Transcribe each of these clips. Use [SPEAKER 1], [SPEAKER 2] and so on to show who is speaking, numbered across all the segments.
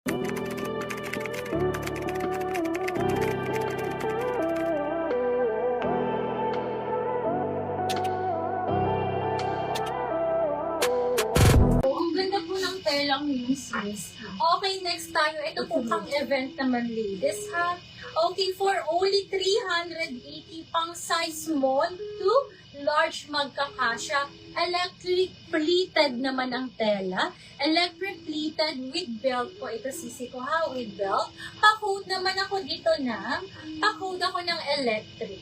[SPEAKER 1] Ang ganda po ng telang yun, sis. Okay, next tayo. Ito po pang event naman, ladies, ha? Okay, for only 380 pang size small to large magkakasya. Electric pleated naman ang tela. Electric pleated with belt po. Ito sisi ko ha, with belt. Pa-code naman ako dito pa-code ako ng electric.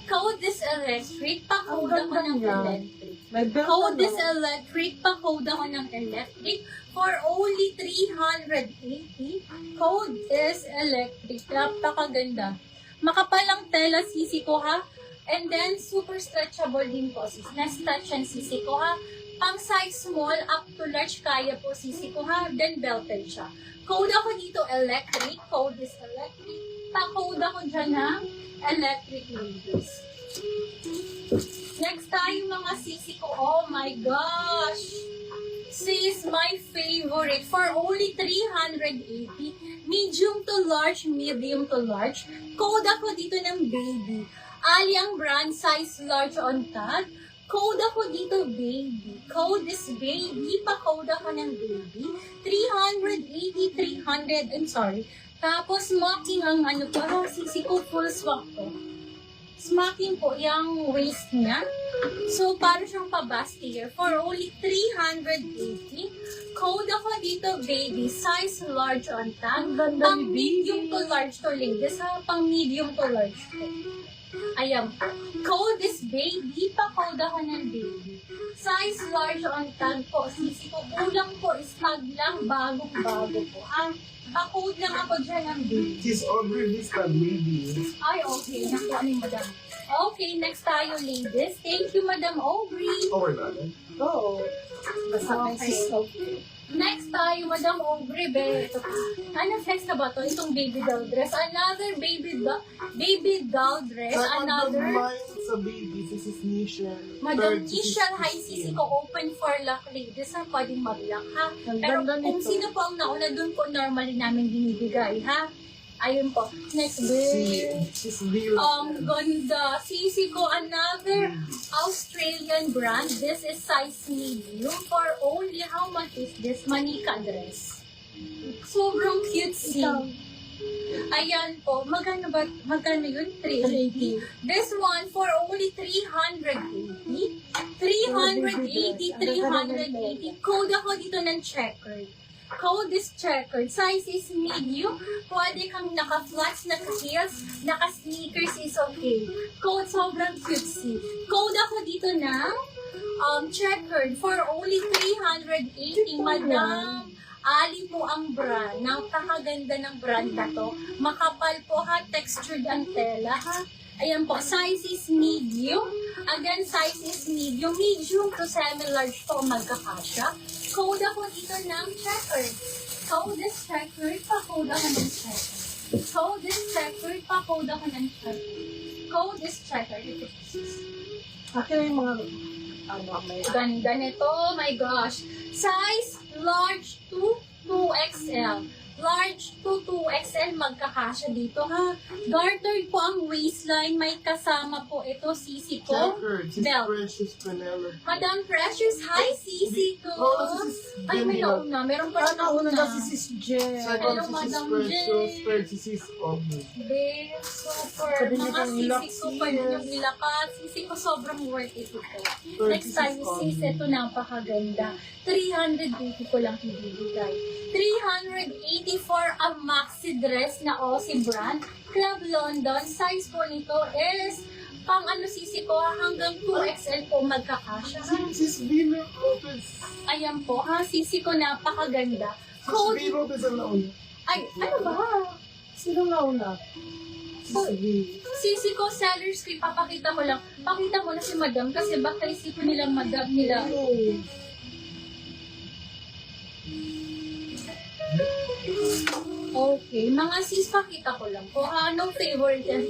[SPEAKER 1] Code is electric, pa-code ako ng electric. Code is electric, pa-code ako ng electric. For only 380, code is electric. Napakaganda. Makapalang tela sisi ko ha. And then, super stretchable din po sis. Na-stretch ang sisi ko ha. Pang size small up to large kaya po sisi ko ha. Then belted siya. Code ako dito electric. Code is electric. Pa-code ako dyan ng electric ladies. Next tayo mga sisi ko. Oh my gosh! Sis, my favorite. For only 380. Medium to large, medium to large. Code ako dito ng baby. Aliang brand, size large on tag. Code ako dito baby. Code is baby. Pa-code ako ng baby. 380, 300, I'm sorry. Tapos, smocking ang ano po, sisi ko full swap po. Smocking po, yung waist niya. So, para siyang pabastier. For only 380. Code ako dito, baby. Size large on tag. Pang medium to large to ladies, ha? Pang medium to large po. Ayan po. Code is baby. Pa-code ako ng baby. Size large on tag po. Sisi ko, kulang po is tag lang. Bagong-bago po. Pa-code lang ako dyan ng baby.
[SPEAKER 2] She's already the baby.
[SPEAKER 1] Ay, okay. Nakuha ni Madam. Okay, next tayo, ladies. Thank you, Madam Aubrey.
[SPEAKER 2] Oh, we're not.
[SPEAKER 3] Oo. Basta may
[SPEAKER 1] Okay.
[SPEAKER 3] sisaw.
[SPEAKER 1] Next tayo, Madam Aubrey, be. Ito. Ano size na ba to? Itong baby doll dress. Another baby doll dress. Another.
[SPEAKER 2] Mine sa baby. This is Nisha.
[SPEAKER 1] Madam Nisha, hi sisi ko. Open for luck, ladies. Ha? Pwedeng mag-luck, ha?
[SPEAKER 3] Ang
[SPEAKER 1] Pero
[SPEAKER 3] ganda
[SPEAKER 1] kung
[SPEAKER 3] nito.
[SPEAKER 1] sino po ang nauna, dun po normally namin binibigay, ha? Ayun po. Next, babe.
[SPEAKER 2] She's real.
[SPEAKER 1] Ganda. Sisi ko, another Australian brand. This is size medium for only, how much is this? Manika dress. Sobrang cutesy. Ayan po. Magkano yun? 380. This one for only 380. 380, 380. Code ako dito ng checkered. Code is checkered. Size is medium. Pwede kang naka-flats, naka-heels, naka-sneakers is okay. Code sobrang cutesy. Code ako dito ng checkered for only 380. Madam Ali po ang brand. Napakaganda ng brand na to. Makapal po ha. Textured ang tela ha. Ayan po. Size is medium. Again, size is medium. Medium to semi-large po magkakasya. Code ako dito ng checkered. Code is checkered. Pa-code ako ng checkered. Code is checkered. Pa-code ako ng checkered. Code is checkered.
[SPEAKER 3] Akin yung mga, may
[SPEAKER 1] Ganda nito. My gosh. Size large to 2XL. Large to 2XL magkakasya dito ha. Gartered po ang waistline. May kasama po ito sisi ko.
[SPEAKER 2] Checkered. She's
[SPEAKER 1] Belt.
[SPEAKER 2] Precious Vanilla.
[SPEAKER 1] Madam Precious, hi sisi ko.
[SPEAKER 2] Oh, this is
[SPEAKER 1] Ay, may
[SPEAKER 2] Vanilla.
[SPEAKER 1] nauna. Meron pa rin
[SPEAKER 3] Ano, una
[SPEAKER 1] nauna.
[SPEAKER 3] na si Sis Jen.
[SPEAKER 2] Second,
[SPEAKER 1] Hello,
[SPEAKER 2] this is
[SPEAKER 1] Madam
[SPEAKER 2] Precious.
[SPEAKER 1] Jen.
[SPEAKER 2] Third, this is Omni.
[SPEAKER 1] Babe, super.
[SPEAKER 3] Sabi niya
[SPEAKER 1] Mga
[SPEAKER 3] kang
[SPEAKER 1] sisi
[SPEAKER 3] relax,
[SPEAKER 1] ko pa rin
[SPEAKER 3] yes.
[SPEAKER 1] yung nilakas. Sisi ko sobrang worth it ito.
[SPEAKER 2] Third,
[SPEAKER 1] Next
[SPEAKER 2] this
[SPEAKER 1] time,
[SPEAKER 2] is
[SPEAKER 1] sis,
[SPEAKER 2] Omni.
[SPEAKER 1] ito napakaganda. 380 ko lang ibibigay. 384 ang maxi dress na Aussie brand. Club London. Size po nito is pang ano sisi ko hanggang 2XL po magkakasya. ha?
[SPEAKER 2] She's Vino Lopez.
[SPEAKER 1] Ayan po ha, sisi ko napakaganda.
[SPEAKER 2] She's
[SPEAKER 1] Code,
[SPEAKER 2] Vino Lopez ang nauna.
[SPEAKER 1] ay, ano ba?
[SPEAKER 3] Sino nauna?
[SPEAKER 2] She's V.
[SPEAKER 1] Sisi ko, seller script, papakita ko lang. Pakita mo na si madam kasi baka isipin nila madam nila. Okay, mga sis, pakita ko lang po. No favorite yan.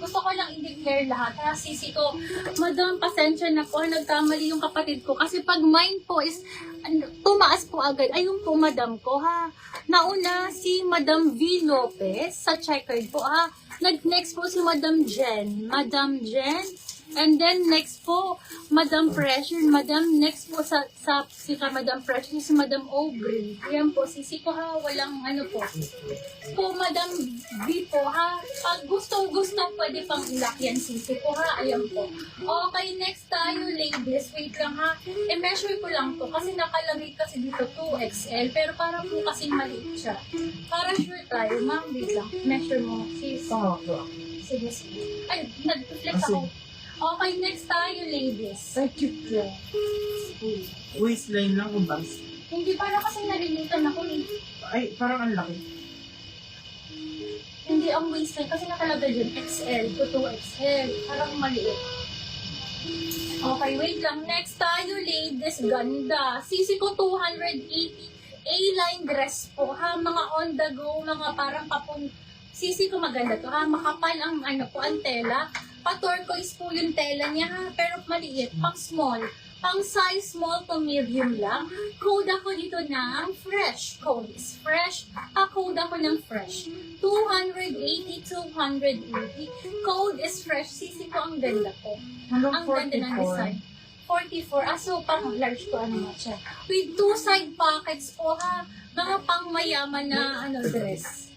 [SPEAKER 1] Gusto ko lang i-declare lahat. Ha, sisi ko, madam, pasensya na po. Nagkamali yung kapatid ko. Kasi pag mine po is, tumaas po agad. Ayun po, madam ko, ha. Nauna si Madam V. Lopez sa checkered po, ha. Next po si Madam Jen. Madam Jen. And then next po, Madam Pressure. Madam, next po si Madam Pressure, si Madam Aubrey. Ayan po, sisi ko ha, walang ano po. Po, Madam V po ha, pag gusto, pwede pang ilak yan, sisi ko ha, ayan po. Okay, next tayo, ladies. Wait lang ha. I-measure ko lang to kasi nakalagay kasi dito 2XL, pero parang po kasing maliit siya. Para sure tayo, ma'am, wait lang. Measure mo, sis. Sige, sige. Ay, nag-flex ako. Okay, next tayo, ladies.
[SPEAKER 3] Thank you, po.
[SPEAKER 2] Waistline lang o bust?
[SPEAKER 1] Hindi, para kasi nalilitan ako eh.
[SPEAKER 2] Ay, parang ang laki.
[SPEAKER 1] Hindi ang waistline kasi nakalagay dun XL to 2XL. Parang maliit. Okay, wait lang. Next tayo, ladies. Ganda. Sisi ko 280 A-line dress po. Ha, mga on the go, mga parang Sisi ko maganda to. Ha, makapal ang ano po, ang tela. Pa-turquoise po yung tela niya ha, pero maliit, pang small. Pang size small to medium lang. Code ako dito ng fresh. Code is fresh. Code ako ng fresh. 280, 280. Code is fresh. Sisi ko ang ganda ko. Ang ganda ng design. 44. So pang large ko ano nga siya. With 2 side pockets po ha. Mga pang mayaman na dress.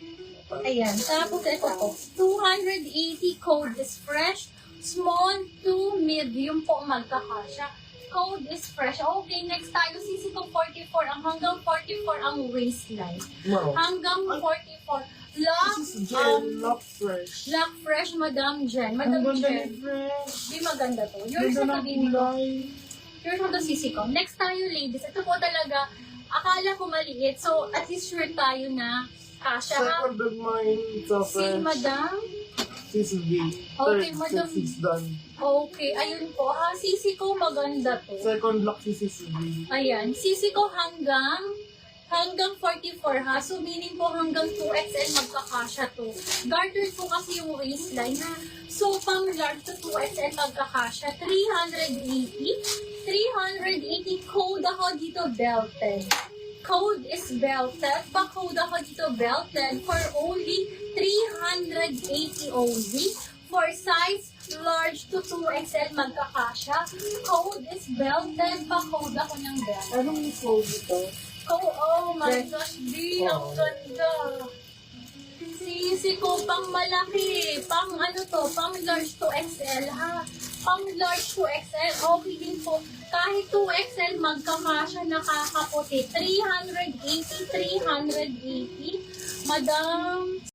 [SPEAKER 1] Ayan. Tapos ito po. 280 code is fresh. Small to medium po magkakasya. Code is fresh. Okay, next tayo. Sisi ko 44. Hanggang 44 ang waistline.
[SPEAKER 2] Wow.
[SPEAKER 1] Hanggang 44. Lock,
[SPEAKER 2] This is Jen, Lock Fresh.
[SPEAKER 1] Lock fresh, Madam Jen.
[SPEAKER 2] Ang
[SPEAKER 1] Madam
[SPEAKER 2] ganda
[SPEAKER 1] Jen.
[SPEAKER 2] ni Fresh.
[SPEAKER 1] Di maganda to. Yours
[SPEAKER 2] Ganda
[SPEAKER 1] na
[SPEAKER 2] ng
[SPEAKER 1] sabihin ko.
[SPEAKER 2] kulay.
[SPEAKER 1] Yours na to sisi ko. Next tayo, ladies. Ito po talaga, akala ko maliit. So, at least sure tayo na kasha ha.
[SPEAKER 2] Second of mine, sa
[SPEAKER 1] Si
[SPEAKER 2] Fresh.
[SPEAKER 1] Madam.
[SPEAKER 2] Sis V.
[SPEAKER 1] Okay,
[SPEAKER 2] Third,
[SPEAKER 1] Madam.
[SPEAKER 2] Sis done.
[SPEAKER 1] Okay, ayun po ha. Sisi ko maganda to.
[SPEAKER 2] Second lock si Sis V.
[SPEAKER 1] Ayan. Sisi ko hanggang 44 ha. So, meaning po hanggang 2XL magkakasya to. Gartered po kasi yung waistline ha. So, pang large to 2XL magkakasya. 380. 380. Code ako dito belted. Code is belted. Pa-code ako dito belted for only 380 only. For size large to 2XL magkakasya. Code is belted. Pa-code ako ng belt.
[SPEAKER 3] Anong code ito?
[SPEAKER 1] Oh my gosh, B, ang ganda. Sisi ko pang malaki. Pang ano to, pang large to XL ha. Pang large to XL, okay din po. Kahit 2XL, magkakasya, nakakaputi. 380, 380. Madam